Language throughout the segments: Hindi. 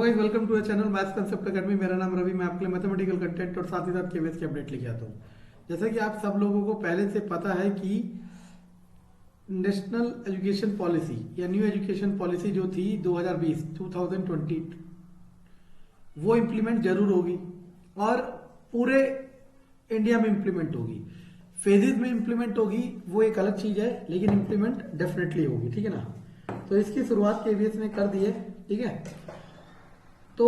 Guys, welcome to a channel maths concept academy. मेरा नाम रवि। मैं आपके लिए मैथमेटिकल कंटेंट और साथ ही साथ केवीएस की अपडेट लेके आता हूँ। जैसा कि आप सब लोगों को पहले से पता है कि नेशनल एजुकेशन पॉलिसी या न्यू एजुकेशन पॉलिसी जो थी 2020 वो इम्प्लीमेंट जरूर होगी और पूरे इंडिया में इम्प्लीमेंट होगी। फेजेस में इम्प्लीमेंट होगी वो एक अलग चीज है, लेकिन इम्प्लीमेंट डेफिनेटली होगी। ठीक है ना। तो इसकी शुरुआत केवीएस ने कर दी है। ठीक है, तो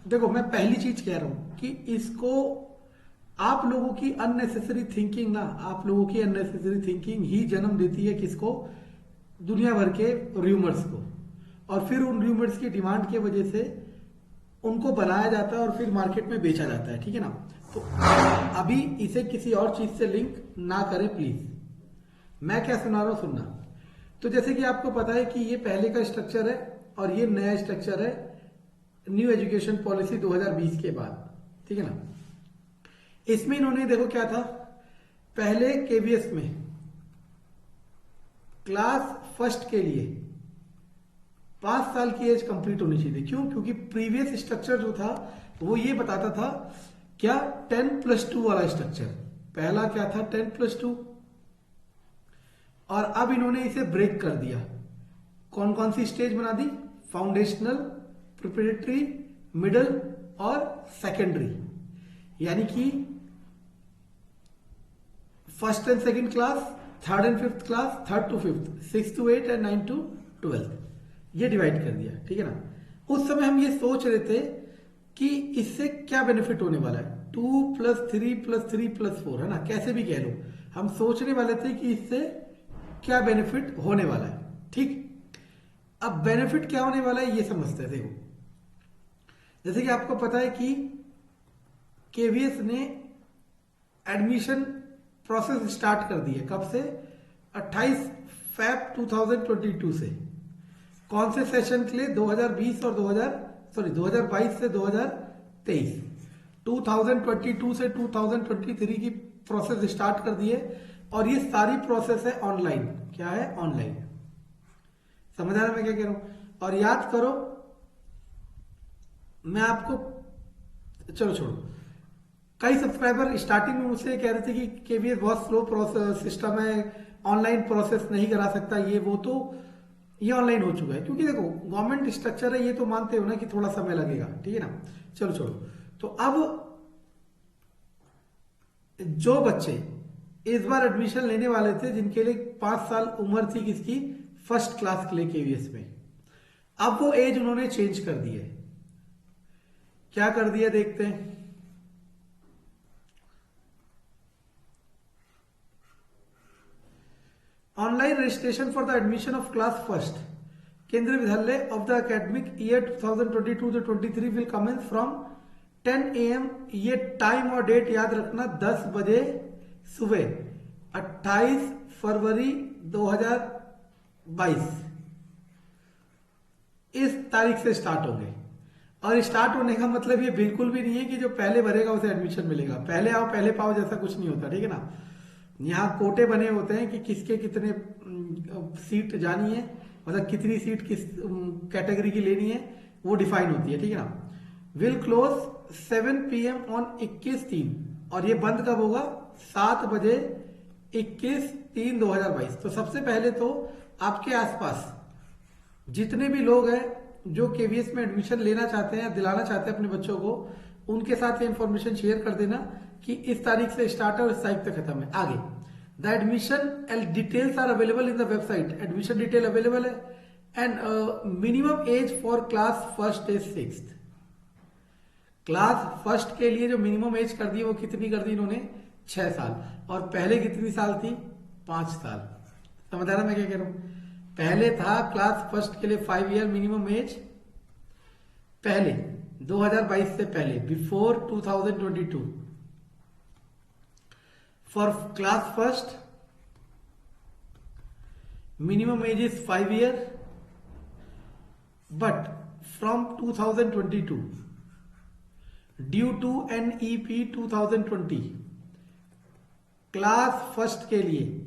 देखो मैं पहली चीज कह रहा हूं कि इसको आप लोगों की अननेसेसरी थिंकिंग ना, आप लोगों की अननेसेसरी थिंकिंग ही जन्म देती है किसको? दुनिया भर के र्यूमर्स को। और फिर उन र्यूमर्स की डिमांड की वजह से उनको बनाया जाता है और फिर मार्केट में बेचा जाता है। ठीक है ना। तो अभी इसे किसी और चीज से लिंक ना करें प्लीज। मैं क्या सुना रहा हूं सुनना। तो जैसे कि आपको पता है कि ये पहले का स्ट्रक्चर है और ये नया स्ट्रक्चर है न्यू एजुकेशन पॉलिसी 2020 के बाद। ठीक है ना। इसमें इन्होंने देखो क्या था, पहले केवीएस में क्लास फर्स्ट के लिए 5 साल की एज कंप्लीट होनी चाहिए थी। क्यों? क्योंकि प्रीवियस स्ट्रक्चर जो था वो ये बताता था क्या 10+2 वाला स्ट्रक्चर। पहला क्या था? 10+2। और अब इन्होंने इसे ब्रेक कर दिया। कौन कौन सी स्टेज बना दी? फाउंडेशनल, प्रिपरेटरी, मिडिल और सेकेंडरी। यानी कि first and second class, third and fifth class, third to fifth, 6 to 8 and 9 to 12, ये डिवाइड कर दिया। ठीक है ना। उस समय हम ये सोच रहे थे कि इससे क्या बेनिफिट होने वाला है। 2+3+3+4 है ना, कैसे भी कह लो। हम सोचने वाले थे कि इससे क्या बेनिफिट होने वाला है। ठीक, अब बेनिफिट क्या होने वाला है ये समझते हैं। देखो जैसे कि आपको पता है कि केवीएस ने एडमिशन प्रोसेस स्टार्ट कर दी है। कब से? 28 Feb 2022 से। कौन से सेशन के लिए? 2020 और 2022 से 2023, 2022 से 2023 की प्रोसेस स्टार्ट कर दी है। और ये सारी प्रोसेस है ऑनलाइन। क्या है? ऑनलाइन। समझ आ रहा है मैं क्या कह रहा हूं? और याद करो, मैं आपको, चलो छोड़ो, कई सब्सक्राइबर स्टार्टिंग में मुझसे कह रहे थे कि केवीएस बहुत स्लो प्रोसेस सिस्टम है, ऑनलाइन प्रोसेस नहीं करा सकता ये वो। तो ये ऑनलाइन हो चुका है, क्योंकि देखो गवर्नमेंट स्ट्रक्चर है, ये तो मानते हो ना कि थोड़ा समय लगेगा। ठीक है ना। चलो छोड़ो। तो अब जो बच्चे इस बार एडमिशन लेने वाले थे, जिनके लिए 5 साल उम्र थी किसकी? फर्स्ट क्लास के लिए केवीएस में, अब वो एज उन्होंने चेंज कर दी है। क्या कर दिया देखते हैं। Online registration for the admission of class first Kendriya Vidyalaya of the academic year 2022-23 will commence from 10 AM। ये टाइम और डेट याद रखना, 10 बजे सुबह, 28 फरवरी 2022 इस तारीख से स्टार्ट होंगे। और स्टार्ट होने का मतलब ये बिल्कुल भी नहीं है कि जो पहले भरेगा उसे एडमिशन मिलेगा। पहले आओ पहले पाओ जैसा कुछ नहीं होता। ठीक है ना। यहाँ कोटे बने होते हैं कि किसके कितने सीट जानी है, मतलब कितनी सीट किस कैटेगरी की लेनी है, वो डिफाइन होती है। ठीक है ना। Will close 7 PM on 21/3। और ये बंद कब होगा? 7 बजे 21/3/2022। तो सबसे पहले तो आपके आसपास जितने भी लोग हैं जो केवीएस में एडमिशन लेना चाहते हैं या दिलाना चाहते हैं अपने बच्चों को, उनके साथ ये इंफॉर्मेशन शेयर कर देना कि इस तारीख से स्टार्ट है और इस तारीख तक खत्म है। आगे the admission details are available in the website. Admission detail available है। And minimum age for class first is 6th। Class first के लिए जो मिनिमम एज कर दी वो कितनी कर दी इन्होंने? 6 साल। और पहले कितनी साल थी? 5 साल। समझ आ रहा मैं क्या कह रहा हूं? पहले था क्लास फर्स्ट के लिए 5 ईयर मिनिमम एज, पहले 2022 से पहले, before 2022। For class first minimum age is 5 year, but from 2022 due to NEP 2020 class first के लिए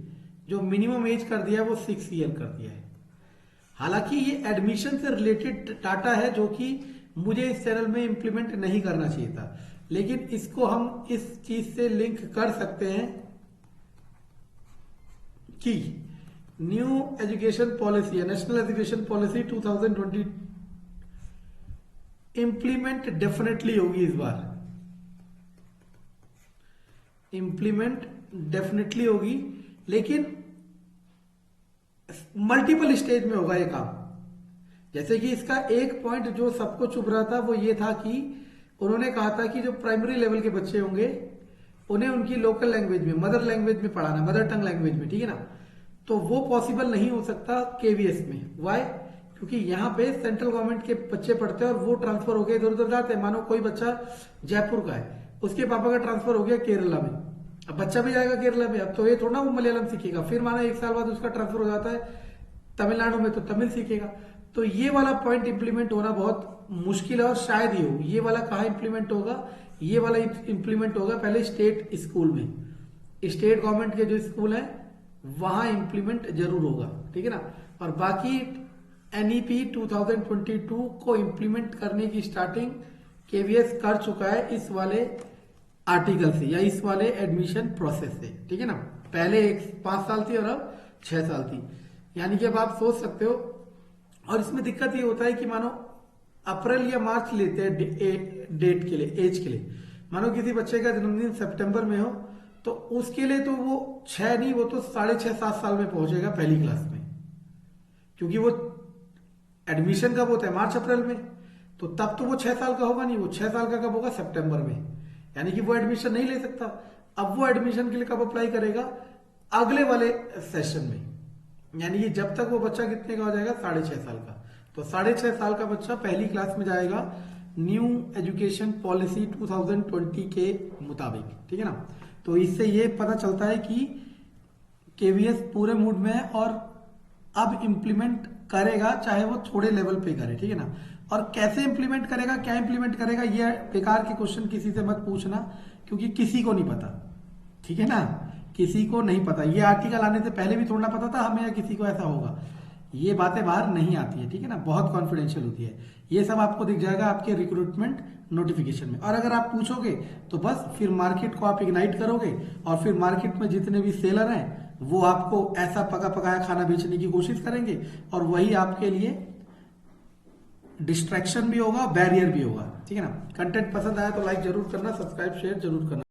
जो मिनिमम एज कर दिया है वो 6 ईयर कर दिया है। हालांकि ये एडमिशन से रिलेटेड डाटा है जो कि मुझे इस चैनल में इंप्लीमेंट नहीं करना चाहिए था, लेकिन इसको हम इस चीज से लिंक कर सकते हैं कि न्यू एजुकेशन पॉलिसी या national education policy 2020 implement definitely होगी इस बार, इंप्लीमेंट डेफिनेटली होगी, लेकिन मल्टीपल स्टेज में होगा ये काम। जैसे कि इसका एक पॉइंट जो सबको चुभ रहा था वो ये था कि उन्होंने कहा था कि जो प्राइमरी लेवल के बच्चे होंगे उन्हें उनकी लोकल लैंग्वेज में, मदर लैंग्वेज में पढ़ाना, मदर टंग लैंग्वेज में, ठीक है ना। तो वो पॉसिबल नहीं हो सकता केवीएस में। वाई? क्योंकि यहाँ पे सेंट्रल गवर्नमेंट के बच्चे पढ़ते हैं और वो ट्रांसफर हो गए इधर उधर जाते हैं। मानो कोई बच्चा जयपुर का है, उसके पापा का ट्रांसफर हो गया केरला में, अब बच्चा भी जाएगा केरला में, अब तो ये थोड़ा वो मलयालम सीखेगा। फिर माना 1 साल बाद उसका ट्रांसफर हो जाता है तमिलनाडु में, तो तमिल सीखेगा। तो ये वाला पॉइंट इंप्लीमेंट होना बहुत मुश्किल है और शायद ही हो। ये वाला कहाँ इंप्लीमेंट होगा? ये वाला इंप्लीमेंट होगा पहले स्टेट स्कूल में, स्टेट गवर्नमेंट के जो स्कूल हैं वहां इंप्लीमेंट जरूर होगा, ठीक है ना। और बाकी एनईपी 2022 को इंप्लीमेंट करने की स्टार्टिंग केवीएस कर चुका है इस वाले आर्टिकल से या इस वाले एडमिशन प्रोसेस से, ठीक है ना। पहले 5 साल थी और अब 6 साल थी, यानी कि अब आप सोच सकते हो। और इसमें दिक्कत ये होता है कि मानो अप्रैल या मार्च लेते हैं डेट के लिए, एज के लिए। मानो किसी बच्चे का जन्मदिन सितंबर में हो तो उसके लिए तो वो 6 नहीं, वो तो 6.5-7 साल में पहुंचेगा पहली क्लास में, क्योंकि वो एडमिशन कब होता है? मार्च अप्रैल में। तो तब तो वो 6 साल का होगा नहीं, वो 6 साल का कब होगा? सितंबर में। यानी कि वो एडमिशन नहीं ले सकता। अब वो एडमिशन के लिए कब अप्लाई करेगा? अगले वाले सेशन में। यानी कि जब तक वो बच्चा कितने का हो जाएगा? 6.5 साल का। तो 6.5 साल का बच्चा पहली क्लास में जाएगा न्यू एजुकेशन पॉलिसी 2020 के मुताबिक, ठीक है ना। तो इससे ये पता चलता है कि केवीएस पूरे मूड में है और अब इंप्लीमेंट करेगा, चाहे वो थोड़े लेवल पे करे, ठीक है ना। और कैसे इंप्लीमेंट करेगा, क्या इंप्लीमेंट करेगा, ये बेकार के क्वेश्चन किसी से मत पूछना, क्योंकि किसी को नहीं पता, ठीक है ना। किसी को नहीं पता। ये आर्टिकल आने से पहले भी थोड़ा पता था हमें या किसी को ऐसा होगा। ये बातें बाहर नहीं आती है, ठीक है ना, बहुत कॉन्फिडेंशियल होती है। ये सब आपको दिख जाएगा आपके रिक्रूटमेंट नोटिफिकेशन में। और अगर आप पूछोगे तो बस फिर मार्केट को आप इग्नाइट करोगे और फिर मार्केट में जितने भी सेलर हैं वो आपको ऐसा पका पकाया खाना बेचने की कोशिश करेंगे और वही आपके लिए डिस्ट्रैक्शन भी होगा, बैरियर भी होगा, ठीक है ना। कंटेंट पसंद आया तो लाइक जरूर करना, सब्सक्राइब शेयर जरूर करना।